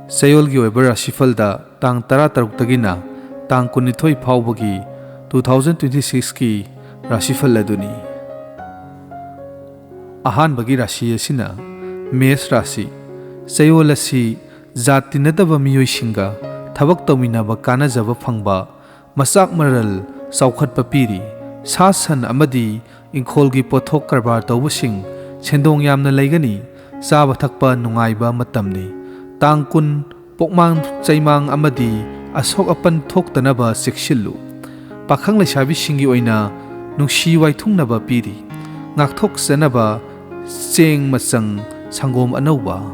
Chayol gi oiba RashiFal da tang 13 tagina tang 12 phawbagi 2026 ki RashiFal aduni. Ahanbagi rashi asina Mesh Rashi. Chayol asi zati nadaba miyoi singa thabak tawminaba kanajaba phangba masak maral saukhatpa piri sasan amadi ingkholgi pothok karbar tawbasing sendong yamna laigani chaba thakpa nungaiba matamni tang kun pokmang chaimang amadi asok apan thoktanaba sikshillu pakhang lesabi singi oina nungsi waithungnaba piri ngakthok sanaba seng masang sangom anauba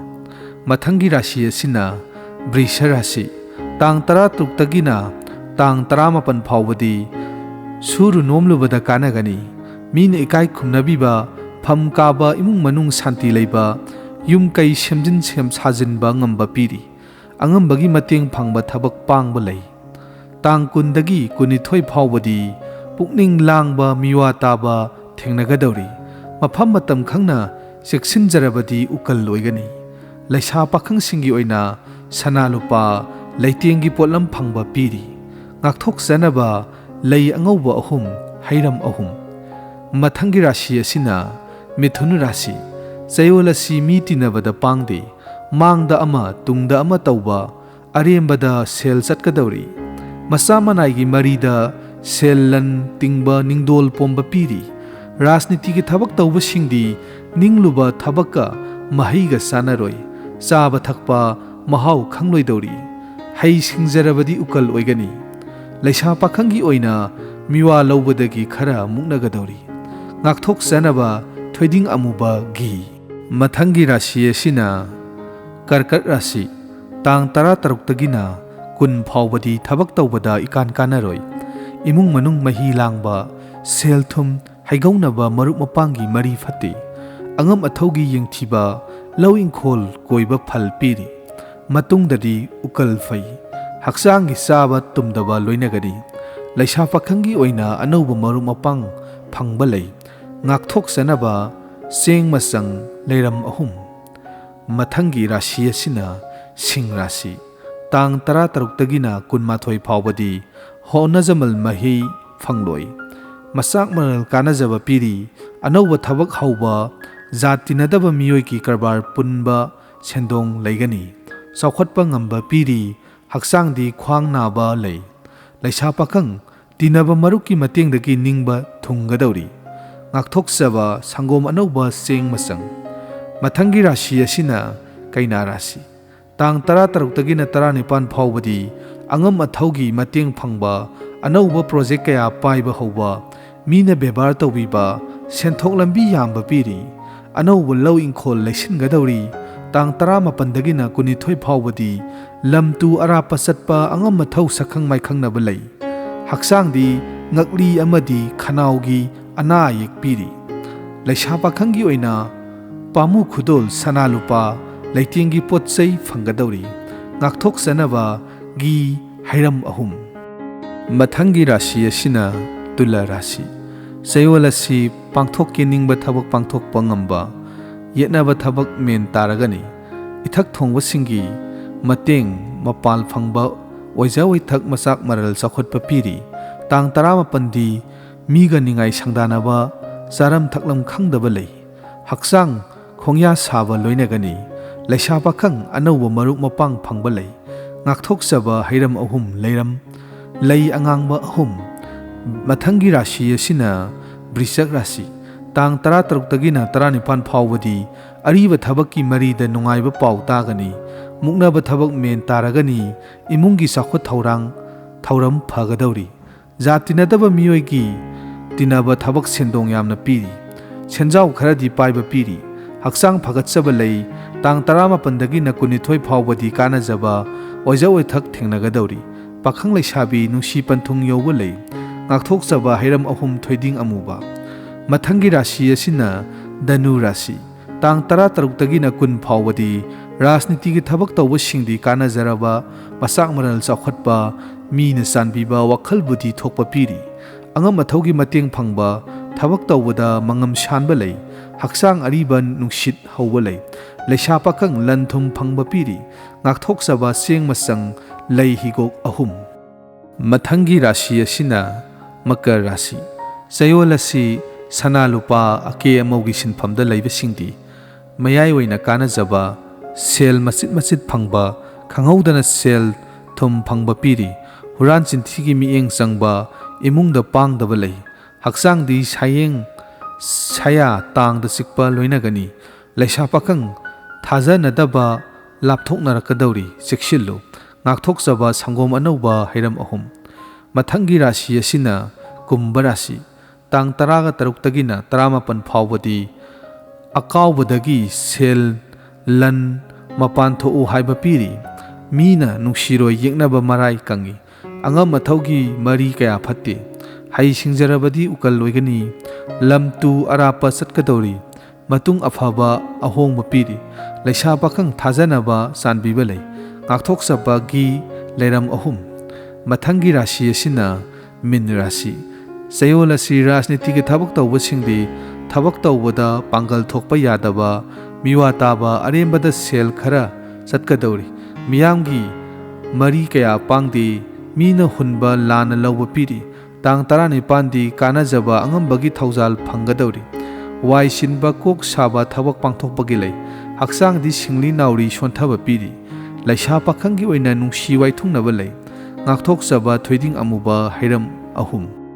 mathangi rashi asina Brisha Rashi tang 13 tagina tang 18 phawbadi suru nomlubada kanagani min ikai khumnabiba pham kaba imung manung santi leiba yum kai semjin sem sajinba ngamba piri angambagi mateng phangba thabak pangba lei tang kundagi kunithoi phawbadi pukning langba miwa taba thengnagadori mafam matam khangna seksinjarabadi ukal loigani laisa pakhang singi oina sana lupa leitengi potlam phangba piri ngakthok sanaba lei angauba ahum hairam ahum mathangi rashi asina Mithun Rashi. Chayol asi mi tinabada pangde mangda ama tungda ama tauba arembada sel chatkadauri masa manaigi marida sellan tingba ningdol pomba piri rajniti ki thabak tauba singdi ningluba thabaka mahiga sanaroi chaba thakpa mahau khangloi dauri hai singjarabadi ukal oigani laisa pakhangi oina miwa lobadagi khara muknagadauri ngakthok sanaba thoiding amuba gi mathangi rashi asina Karkat Rashi tang 13 tagina kun phawbadi thabak tawbada ikan kanaroi imung manung mahi langba sel thum haigaunaba marup mapangi mari phati angam athaugi yengthiba lowing khol koiba phal piri matungdadi ukal fai haksangi saba tumdaba loinagadi laisa pakhangi oina anauba marup mapang phangba lei ngakthok sanaba seng masang leiram ahum mathangi rashi asina Sing Rashi tang 13 tagina kunmathoi phawbadi honajamal mahi phangloi masak maral kanajaba piri anauba thabak hauba jatinadaba miyoi ki karbar punba sendong laigani saukhatpa ngamba piri haksangdi khwang naba lei laisa pakhang tinaba maruki matengdagi ningba thunggadori ngakthok saba sangom anauba seng masang mathangi rashi asina Kaina Rashi tang 13 tagina 19 phawbadi angam athaugi mateng phangba anauba project kaya paiba hauba mina bebar tawbiba senthok lambi yamba piri anauba low inkhol leisingadori tang 18 dagina 12 phawbadi lamtu arapa satpa angam mathau sakhang maikhangna balai haksangdi ngakli amadi khanaugi ana yek piri laisa pakhangi oina pamu khudol sana lupa leitingi potsai phanggadori ngakthok sanaba gi hairam ahum mathangi rashi asina Tula Rashi Chayol asi pangthok kiningba thabak pangthok pangamba yetnaba thabak men taragani ithak thongba singi mateng mapal phangba oijawi thak masak maral sakhotpa piri tang 18 di miga ningai sangdanaba saram thaklam khangdaba lei haksang khongya saba loinagani laisa pakhang anauba marup mapang phangba lei ngakthok saba hairam ahum leiram lei angangba ahum mathangi rashi asina Brisha Rashi tang 13 tagina 19 phawbadi ariba thabakki marida nungaiba pau tagani muknaba thabak men taragani imungi sakhot thauram phagadauri jatinadaba miyoigi tinaba thabak sendong yamna piri senjau kharadi paiba piri haksang phagatchaba lei tang 18 dagina 12 phawbadi kanajaba oijawi thak thengnagadori pakhang leisabi nungsi panthung yoba lei ngakthok saba hairam ahum thoiding amuba mathangi rashi asina Danu Rashi tang 13 tagina 20 phawbadi rajniti ki thabak tawba singdi kanajaraba masak maral chaukhatpa mina sanbiba wakhal budi thokpa piri angam athaugi mateng phangba thabak tawbada mangam shanba lei Haksang ariba nungsit hauba lay. Laisha pakang lanthum phangba piri. Ngakthokchaba sengmasang lay higok ahum. Mathangi rashi asina Makar Rashi. Chayol asi sana lupa ake amaugi sinphamda laibasingdi mayai oina kanajaba sel masit phangba khanghaudana sel thum phangba piri huran chinthigi mieng changba imungda pangdaba lay haksangdi sayeng saya tangda sikpa loinagani laisa pakang thajanadaba lapthoknarakadauri chekshillu ngakthokchaba sangom anauba hairam ahum. Mathangi rashi asina Kumbha Rashi. Tang taraga taruktagina taramapan phawbadi akaubadagi sel lan mapan tho'u haiba piri mina nungshiroi yeknaba marai kangi angam mathaugi mari kaya phatte hai singjarabadi ukal loigani lamtu arapa satkadori matung afaba ahongba piri laisa pakang thajanaba sanbiba lay ngakthokchaba gi leiram ahum. Mathangi rashi asina Min Rashi. Chayol asi rajnitigi thabak tawbasingdi thabak tawbada pangal thokpa yadaba miwa taba arembada sel khara satkadauri miyamgi mari kaya pangdi mina hunba lana lawba piri tang 19 di kanajaba angambagi thaujal phangadauri wai sinba kok saba thabak pangthokpagi lay haksangdi singli nauri sonthaba piri laisa pakhangi oina nungsi waithungnaba lay ngakthokchaba thoiding amuba hairam ahum.